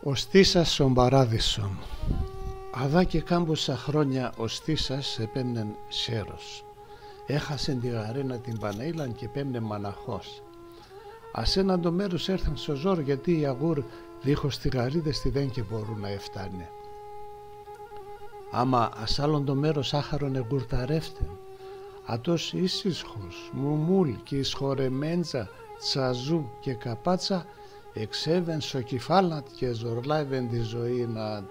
Ο Στήσας ον παράδεισον. Αδά και κάμποσα χρόνια ο Στήσας επέμνεν σέρος. Έχασεν τη γαρένα την Παναήλαν και επέμνεν μοναχός. Ασέναν το μέρος έρθαν στο ζόρ, γιατί οι αγούρ δίχως τη γαρίδες τη δεν και μπορούν να εφτάνε. Άμα ασάλον το μέρος άχαρον εγουρταρεύτεν, ατός ίσισχος, μουμούλ και ισχορεμέντζα, τσαζού και καπάτσα, εξέβεν σοκυφάλατ και ζορλάιβεν τη ζωή να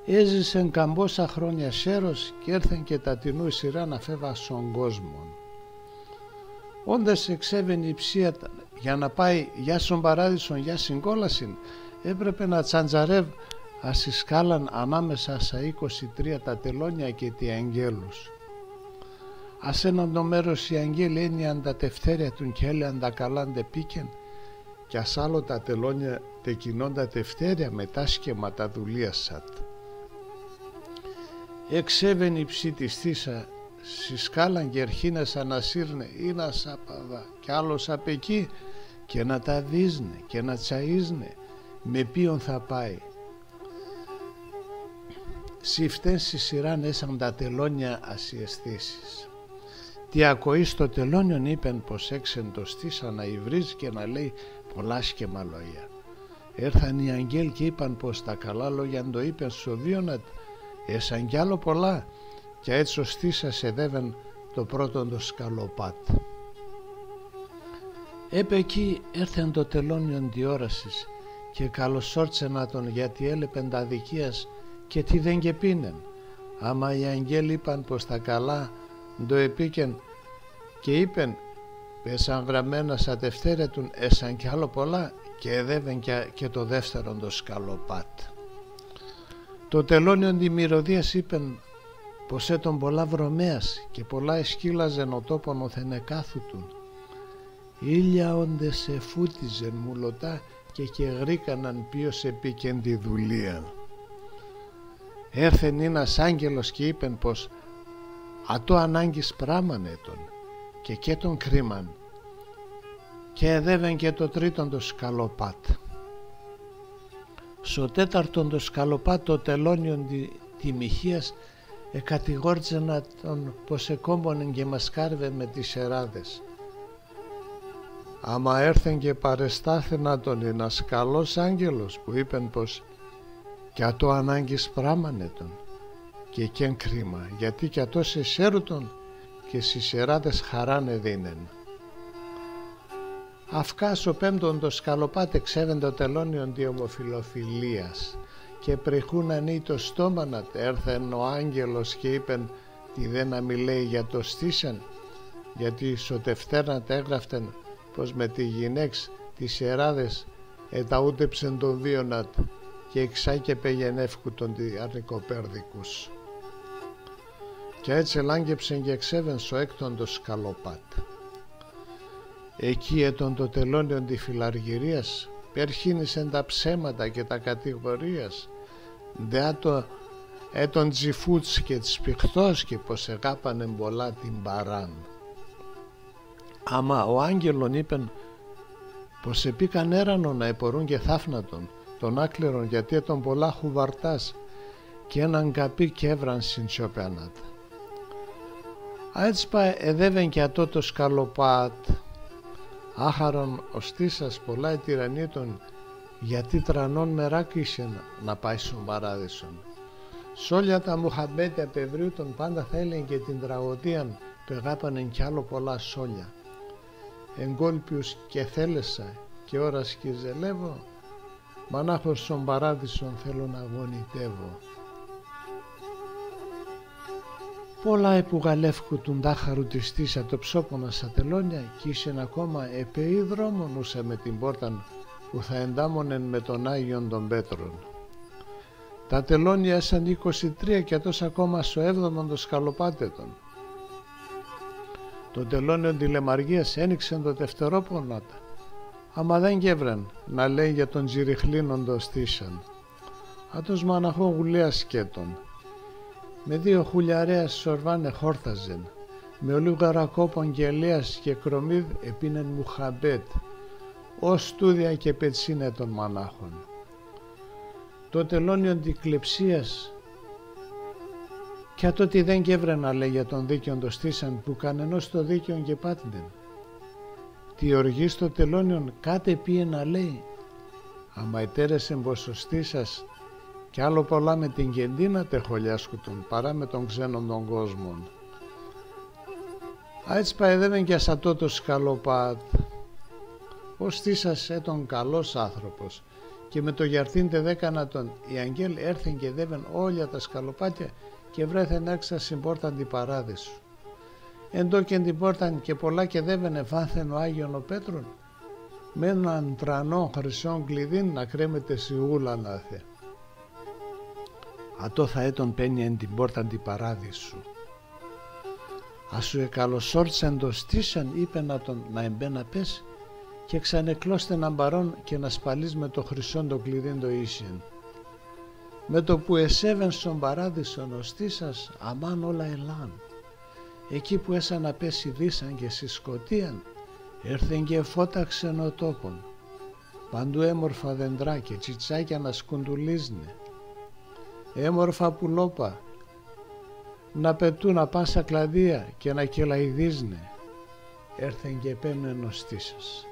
έζησεν καμπόσα χρόνια σέρος και έρθεν και τα τινού η σειρά να φεύγα στον κόσμο. Όντας εξέβεν η ψία για να πάει για στον παράδεισον για συγκόλασιν, έπρεπε να τσαντζαρεύει ασυσκάλαν ανάμεσα στα 23 τα τελώνια και τι αγγέλους. Ασέναν το μέρος οι αγγέλοι ένιαν τα τευτέρια του και έλεαν τα καλάντε πήκεν, κι ασάλο τα τελώνια τεκινών τα τευτέρια μετά σκεματά δουλίασατ. Εξέβεν η ψή της Στήσα, συσκάλαν και ερχίνες ανασύρνε ή να σάπαδα κι άλλος απ' εκεί και να τα δίσνε και να τσαΐσνε με ποιον θα πάει. Συφτέν στη σειράν έσαν τα τελώνια ασιαισθήσεις. Τι ακοή στο τελώνιον είπεν πως έξεν το Στήσα να υβρίζει και να λέει πολλά σκέμα λόγια. Έρθαν οι αγγέλ και είπαν πως τα καλά λόγια το είπεν στο βίωνατ, έσαν κι άλλο πολλά, και έτσι ο Στήσας εδεύεν το πρώτον το σκαλοπάτ. Έπε εκεί έρθεν το τελώνιον διόρασης και καλωσόρτσενα τον, γιατί έλεπεν τα δικίας και τι δεν και πίνεν. Άμα οι αγγέλοι είπαν πως τα καλά το επίκεν και είπεν έσαν γραμμένα στα τευτέρια του, έσαν κι άλλο πολλά, και εδεύεν και το δεύτερον το σκαλοπάτ. Το τελώνιον τη μυρωδίας είπεν πως έτον πολλά βρωμέας και πολλά εσκύλαζεν ο τόπον ο θενεκάθουτουν. Ήλια όντε σε φούτιζεν μουλωτά και γρήκαναν ποιος επίκεν τη δουλεία. Έρθεν ένας άγγελος και είπεν πως ατό ανάγκης πράμαν έτον και τον κρίμαν, και εδεύεν και το τρίτον το σκαλοπάτ. Στο τέταρτον το σκαλοπάτ το τελώνιον τη μοιχείας εκατηγόρτζενα τον πως εκόμπονεν και μασκάρβε με τις εράδες. Άμα έρθεν και παρεστάθενα τον ένας καλός άγγελος που είπεν πως κι ατό ανάγκης πράμανε τον και κεν κρίμα, γιατί κι ατό σε σέρουτον και στις εράδες χαράνε δίνεν. Αυκάς ο πέμπτον το σκαλοπάτ εξέβεν το τελώνιον τη ομοφιλοφιλίας και πρεχούναν ή το στόμανατ. Έρθεν ο άγγελος και είπεν τι δεν να μιλέει για το Στήσαν, γιατί στο τευτέρνατ έγραφτεν πως με τη γυναίξ τις εράδες εταούτεψεν τον βίωνατ και εξάκε πεγενεύκου τον αρνικοπέρδικους. Και έτσι ελάγκεψεν και εξέβεν στο έκτον το σκαλοπάτ. Εκεί έτον το τελώνιον τη φιλαργυρίας περχίνησεν τα ψέματα και τα κατηγορίας, δεάτο έτον τζιφούτς και τσπιχτός και πως εγάπανε πολλά την παράν. Άμα ο άγγελον είπεν πως επίκαν έρανο να επορούν και θάφνατον τον άκλερον, γιατί έτον πολλά χουβαρτάς και έναν καπί και έβραν συντσιοπένατα. Έτσι πάει εδεύεν και ατό το σκαλοπάτ. Άχαρον ο Στήσας πολλά ετυρανίτων, γιατί τρανών μεράκησεν να πάει στον παράδεισον. Σ' όλα τα Μουχαμπέτια πευρίουτον πάντα θα έλεγε και την τραγωδίαν που εγάπανεν κι άλλο πολλά σόλια. Εγκόλπιους και θέλεσα και ώρας και ζελεύω, μανάχος στον παράδεισον θέλω να γονιτεύω. Πολλά επουγαλεύκου του ντάχαρου της Στήσα το ψώπονα στα τελώνια κι ήσεν ακόμα επεή δρόμον ούσα με την πόρταν που θα εντάμωνεν με τον Άγιον των Πέτρων. Τα τελώνια έσαν 23 και ατός ακόμα στο 7ο το σκαλοπάτετον. Το τελώνιον τη Λεμαργίας ένοιξεν το δευτερόπονατα, άμα δεν γεύρεν να λέει για τον τζιριχλίνον το Στήσαν. Ατός μαναχό γουλέα σκέτον. Με 2 χουλιαρέας σορβάνε χόρθαζεν, με ολίγαρα κόπον και ελέας και κρομίδ επίνεν Μουχαμπέτ, ως τούδια και πετσίνε των μανάχων. το τελώνιον τη κλεψίας και ατότι δεν κέβρενα λέει για τον δίκαιον το στήσαν που κανενός το δίκαιον και πάτηντεν. Τι οργή στο τελώνιον κάτε πήγε να λέει άμα ετέρεσεν ποσοστή σας κι άλλο πολλά με την κεντίνα τεχολιάσκουτον παρά με τον ξένον των κόσμων. Α έτσι παεδεύεν και ασατό το σκαλοπάτ. Ο στήσας έτον καλός άνθρωπος και με το γιαρτήν τε δέκανα τον οι αγγέλ έρθεν και δεύεν όλα τα σκαλοπάτια και βρέθεν έξα στην πόρταν την παράδεισου. Εντόκεν την πόρταν και πολλά και δεύεν ευάθεν ο Άγιον ο Πέτρον με έναν τρανό χρυσόν κλειδίν να κρέμεται σιγούλα να θε. Ατό θα έτον πένει εν την πόρταν την παράδεισου. Ας σου εκαλωσόρτσεν το στήσαν είπε να τον να εμπένα πες και ξανεκλώστε να μπαρών και να σπαλείς με το χρυσόν το κλειδίν το ίσιεν. Με το που εσέβεν στον παράδεισον ο στήσας αμάν όλα ελάν. Εκεί που έσα να πέσει δίσαν και συσκοτίαν έρθεν και φώταξεν ο τόπον. Παντού έμορφα δεντρά και τσιτσάκια να σκουντουλίζνε. Έμορφα πουλόπα να πετούν απ' πάσα κλαδία και να κελαϊδίζνε. Έρθεν και επέμενε ο στήσας.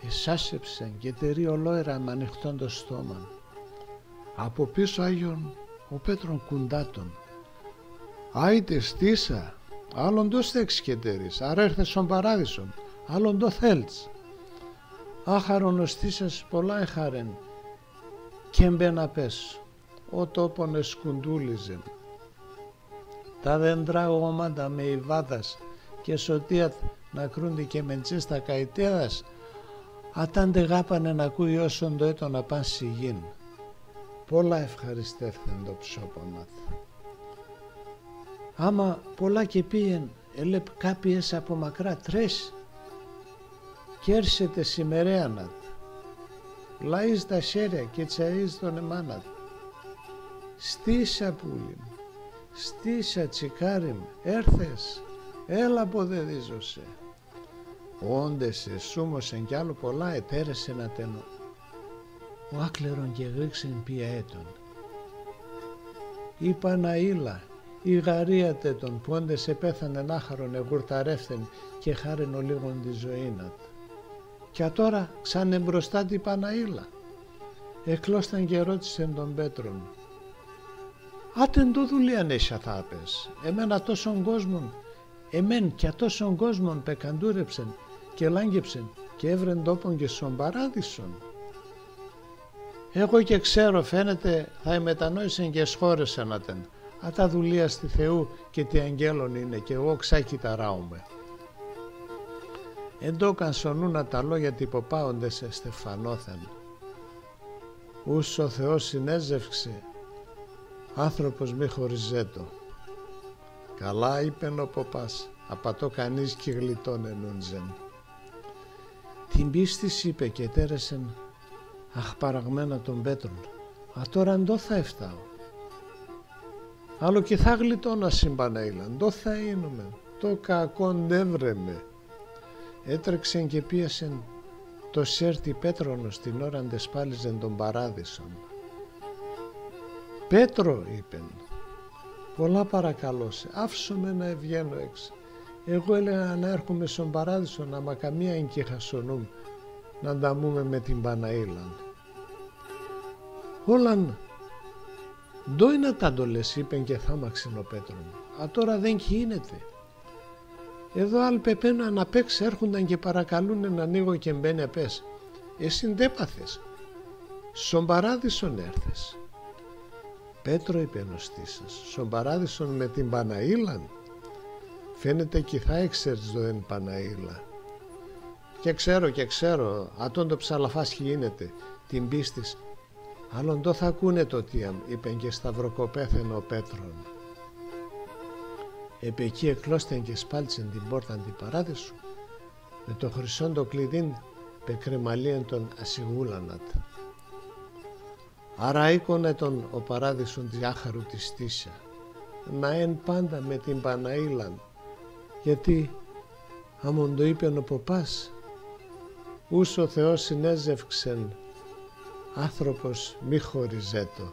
Εσάσεψεν και τερί ολόερα με ανοιχτόν το στόμα. Από πίσω Άγιον ο Πέτρον κουντάτον. Άιτε στήσα, άλλον το στέξ και τερίς, άρα έρθε στον παράδεισον, άλλον το θέλτς. Άχαρον ο στήσας πολλά έχαρεν και μπαίνα πες, ο τόπον εσκουντούλιζεν. Τα δέντρα γόμαντα με ιβάδας και σωτίατ να κρούνται και με τσέστα καητέδας, ατάντε γάπανε να ακούει όσον το έτο να παν σιγήν. Πολλά ευχαριστεύθεν το ψώποναθ. Άμα πολλά και πήγεν, ελέπ κάποιες από μακρά τρες και έρσετε σημερέανατ. Λαΐς τα σέρια και τσαΐς τον εμάνατ. Στήσα πουλιν, στήσα τσικάριμ, έρθες, έλα ποδεδίζωσε. Όντες εσούμωσεν κι άλλο πολλά ετέρεσε να τενώ. Ο άκλερον και γρίξεν πια έτον. Η Παναήλα, η γαρίατε τον πόντες επέθανεν άχαρον εγουρταρεύθεν και χάρεν ο λίγον τη ζωήνατ. Κι τώρα ξάνε μπροστά την Παναήλα. Εκλώσταν και ρώτησεν τον Πέτρον. Άτεν το δουλείαν έσια θα πες, εμένα τόσον κόσμον, εμέν κι τόσον κόσμον πεκαντούρεψεν και λάγγεψεν και έβρεν τόπον και στον παράδεισον. Εγώ και ξέρω φαίνεται θα μετανόησεν και σχόρεσεν ατεν. Α τα δουλεία στη Θεού και τι αγγέλων είναι και εγώ ξάκι ταράουμε. Εντόκαν σωνούνα τα λόγια τυποπάοντες εστεφανώθεν. Ούς ο Θεός συνέζευξε, άνθρωπος μη χωριζέτο. Καλά είπεν ο ποπάς, απατώ κανείς κι γλιτών ενούντζεν. Την πίστης είπε και τέρεσεν αχ παραγμένα τον Πέτρον, α τώρα αντό θα εφτάω. Άλλο και θα γλιτώνα συμπανέιλαν, το θα είνουμε, το κακόν έβρεμε. Έτρεξεν και πίεσεν το σέρτι Πέτρονος την ώρα αντεσπάλιζεν τον παράδεισον. Πέτρο, είπεν, πολλά παρακαλώ σε, άφησο με να ευγαίνω έξω. Εγώ έλεγα να έρχομαι στον παράδεισον, άμα καμία εγκύχασονούμ, να ανταμούμε με την Παναήλαν. Όλαν, ντόι να τα το λες, είπεν και θάμαξεν ο Πέτρον. Α τώρα δεν γίνεται. Εδώ άλλοι πεπένα να παίξ έρχονταν και παρακαλούνε να ανοίγω και μπαίνε πες. Εσύ ντε πάθες, στον παράδεισον έρθες. Πέτρο, είπε ο στήσας, στον παράδεισον με την Παναήλαν. Φαίνεται κι θα έξερς το εν Παναήλα. Και ξέρω, ατόν το ψαλαφάσχη γίνεται, την πίστης. Άλλον το θα ακούνε το τίαμ, είπεν και σταυροκοπέθεν ο Πέτρον. Επ' εκεί εκλώστεν και σπάλτσεν την πόρταν την παράδεισου, με το χρυσόν το κλειδίν πεκρεμαλίεν τον ασιγούλανατ. Άρα είκονε τον ο παράδεισον της άχαρου της στήσα, να εν πάντα με την Παναήλαν, γιατί άμον το είπεν ο ποπάς, ούς ο Θεός συνέζευξεν άνθρωπος μη χωριζέτο.